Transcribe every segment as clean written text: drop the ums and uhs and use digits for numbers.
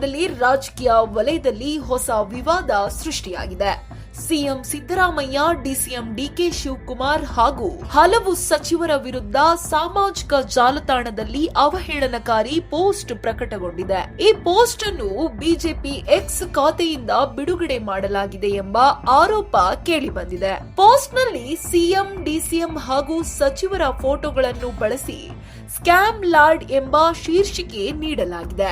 ಕರ್ನಾಟಕದಲ್ಲಿ ರಾಜಕೀಯ ವಲಯದಲ್ಲಿ ಹೊಸ ವಿವಾದ ಸೃಷ್ಟಿಯಾಗಿದೆ. CM Siddaramaiah, DCM D K Shivakumar ಹಾಗೂ ಹಲವು ಸಚಿವರ ವಿರುದ್ಧ ಸಾಮಾಜಿಕ ಜಾಲತಾಣದಲ್ಲಿ ಅವಹೇಳನಕಾರಿ ಪೋಸ್ಟ್ ಪ್ರಕಟಗೊಂಡಿದೆ. ಈ ಪೋಸ್ಟ್ ಅನ್ನು ಬಿಜೆಪಿ ಎಕ್ಸ್ ಖಾತೆಯಿಂದ ಬಿಡುಗಡೆ ಮಾಡಲಾಗಿದೆ ಎಂಬ ಆರೋಪ ಕೇಳಿಬಂದಿದೆ. ಪೋಸ್ಟ್ ನಲ್ಲಿ ಸಿಎಂ, ಡಿಸಿಎಂ ಹಾಗೂ ಸಚಿವರ ಫೋಟೋಗಳನ್ನು ಬಳಸಿ ಸ್ಕ್ಯಾಮ್ ಲಾರ್ಡ್ ಎಂಬ ಶೀರ್ಷಿಕೆ ನೀಡಲಾಗಿದೆ.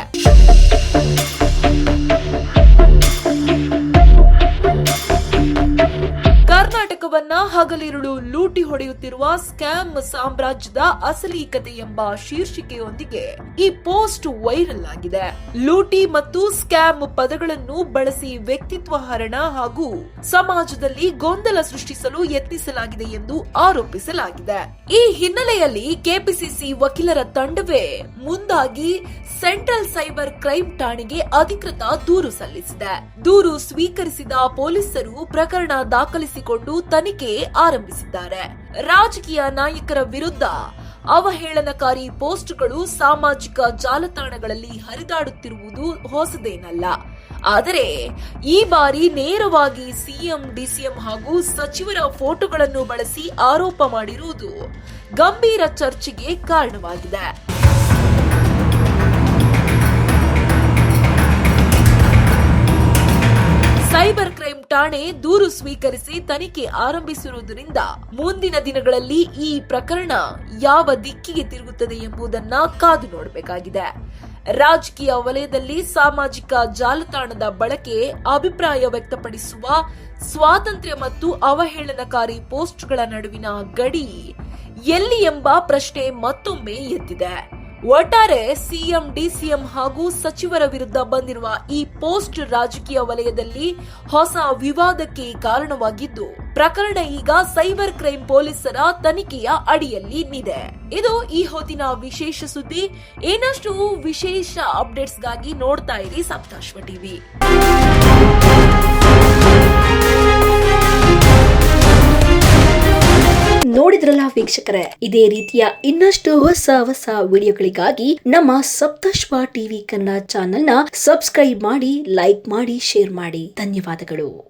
ಕರ್ನಾಟಕವನ್ನ ಹಗಲಿರುಳು ಲೂಟಿ ಹೊಡೆಯುತ್ತಿರುವ ಸ್ಕ್ಯಾಮ್ ಸಾಮ್ರಾಜ್ಯದ ಅಸಲಿ ಕತೆ ಎಂಬ ಶೀರ್ಷಿಕೆಯೊಂದಿಗೆ ಈ ಪೋಸ್ಟ್ ವೈರಲ್ ಆಗಿದೆ. ಲೂಟಿ ಮತ್ತು ಸ್ಕ್ಯಾಮ್ ಪದಗಳನ್ನು ಬಳಸಿ ವ್ಯಕ್ತಿತ್ವ ಹರಣ ಹಾಗೂ ಸಮಾಜದಲ್ಲಿ ಗೊಂದಲ ಸೃಷ್ಟಿಸಲು ಯತ್ನಿಸಲಾಗಿದೆ ಎಂದು ಆರೋಪಿಸಲಾಗಿದೆ. ಈ ಹಿನ್ನೆಲೆಯಲ್ಲಿ ಕೆಪಿಸಿಸಿ ವಕೀಲರ ತಂಡವೇ ಮುಂದಾಗಿ ಸೆಂಟ್ರಲ್ ಸೈಬರ್ ಕ್ರೈಂ ಠಾಣೆಗೆ ಅಧಿಕೃತ ದೂರು ಸಲ್ಲಿಸಿದೆ. ದೂರು ಸ್ವೀಕರಿಸಿದ ಪೊಲೀಸರು ಪ್ರಕರಣ ದಾಖಲಿಸಿಕೊಂಡು ತನಿಖೆ ಆರಂಭಿಸಿದ್ದಾರೆ. ರಾಜಕೀಯ ನಾಯಕರ ವಿರುದ್ಧ ಅವಹೇಳನಕಾರಿ ಪೋಸ್ಟ್ಗಳು ಸಾಮಾಜಿಕ ಜಾಲತಾಣಗಳಲ್ಲಿ ಹರಿದಾಡುತ್ತಿರುವುದು ಹೊಸದೇನಲ್ಲ. ಆದರೆ ಈ ಬಾರಿ ನೇರವಾಗಿ ಸಿಎಂ, ಡಿಸಿಎಂ ಹಾಗೂ ಸಚಿವರ ಫೋಟೋಗಳನ್ನು ಬಳಸಿ ಆರೋಪ ಮಾಡಿರುವುದು ಗಂಭೀರ ಚರ್ಚೆಗೆ ಕಾರಣವಾಗಿದೆ. ಸೈಬರ್ ಕ್ರೈಂ ಠಾಣೆ ದೂರು ಸ್ವೀಕರಿಸಿ ತನಿಖೆ ಆರಂಭಿಸಿರುವುದರಿಂದ ಮುಂದಿನ ದಿನಗಳಲ್ಲಿ ಈ ಪ್ರಕರಣ ಯಾವ ದಿಕ್ಕಿಗೆ ತಿರುಗುತ್ತದೆ ಎಂಬುದನ್ನ ಕಾದು ನೋಡಬೇಕಾಗಿದೆ. ರಾಜಕೀಯ ವಲಯದಲ್ಲಿ ಸಾಮಾಜಿಕ ಜಾಲತಾಣದ ಬಳಕೆ, ಅಭಿಪ್ರಾಯ ವ್ಯಕ್ತಪಡಿಸುವ ಸ್ವಾತಂತ್ರ್ಯ ಮತ್ತು ಅವಹೇಳನಕಾರಿ ಪೋಸ್ಟ್ಗಳ ನಡುವಿನ ಗಡಿ ಎಲ್ಲಿ ಎಂಬ ಪ್ರಶ್ನೆ ಮತ್ತೊಮ್ಮೆ ಎದ್ದಿದೆ. ಒಟ್ಟಾರೆ ಸಿಎಂ, ಡಿಸಿಎಂ ಹಾಗೂ ಸಚಿವರ ವಿರುದ್ಧ ಬಂದಿರುವ ಈ ಪೋಸ್ಟ್ ರಾಜಕೀಯ ವಲಯದಲ್ಲಿ ಹೊಸ ವಿವಾದಕ್ಕೆ ಕಾರಣವಾಗಿದ್ದು, ಪ್ರಕರಣ ಈಗ ಸೈಬರ್ ಕ್ರೈಂ ಪೊಲೀಸರ ತನಿಖೆಯ ಅಡಿಯಲ್ಲಿದೆ. ಇದು ಈ ಹೊತ್ತಿನ ವಿಶೇಷ ಸುದ್ದಿ. ಇನ್ನಷ್ಟು ವಿಶೇಷ ಅಪ್ಡೇಟ್ಸ್ಗಾಗಿ ನೋಡ್ತಾ ಇರಿ ಸಪ್ತಾಶ್ವ ಟಿವಿ. ನೋಡಿದ್ರಲ್ಲ ವೀಕ್ಷಕರೇ, ಇದೇ ರೀತಿಯ ಇನ್ನಷ್ಟು ಹೊಸ ವಿಡಿಯೋಗಳಿಗಾಗಿ ನಮ್ಮ ಸಪ್ತಾಶ್ವ ಟಿವಿ ಕನ್ನಡ ಚಾನೆಲ್ನ ಸಬ್ಸ್ಕ್ರೈಬ್ ಮಾಡಿ, ಲೈಕ್ ಮಾಡಿ, ಶೇರ್ ಮಾಡಿ. ಧನ್ಯವಾದಗಳು.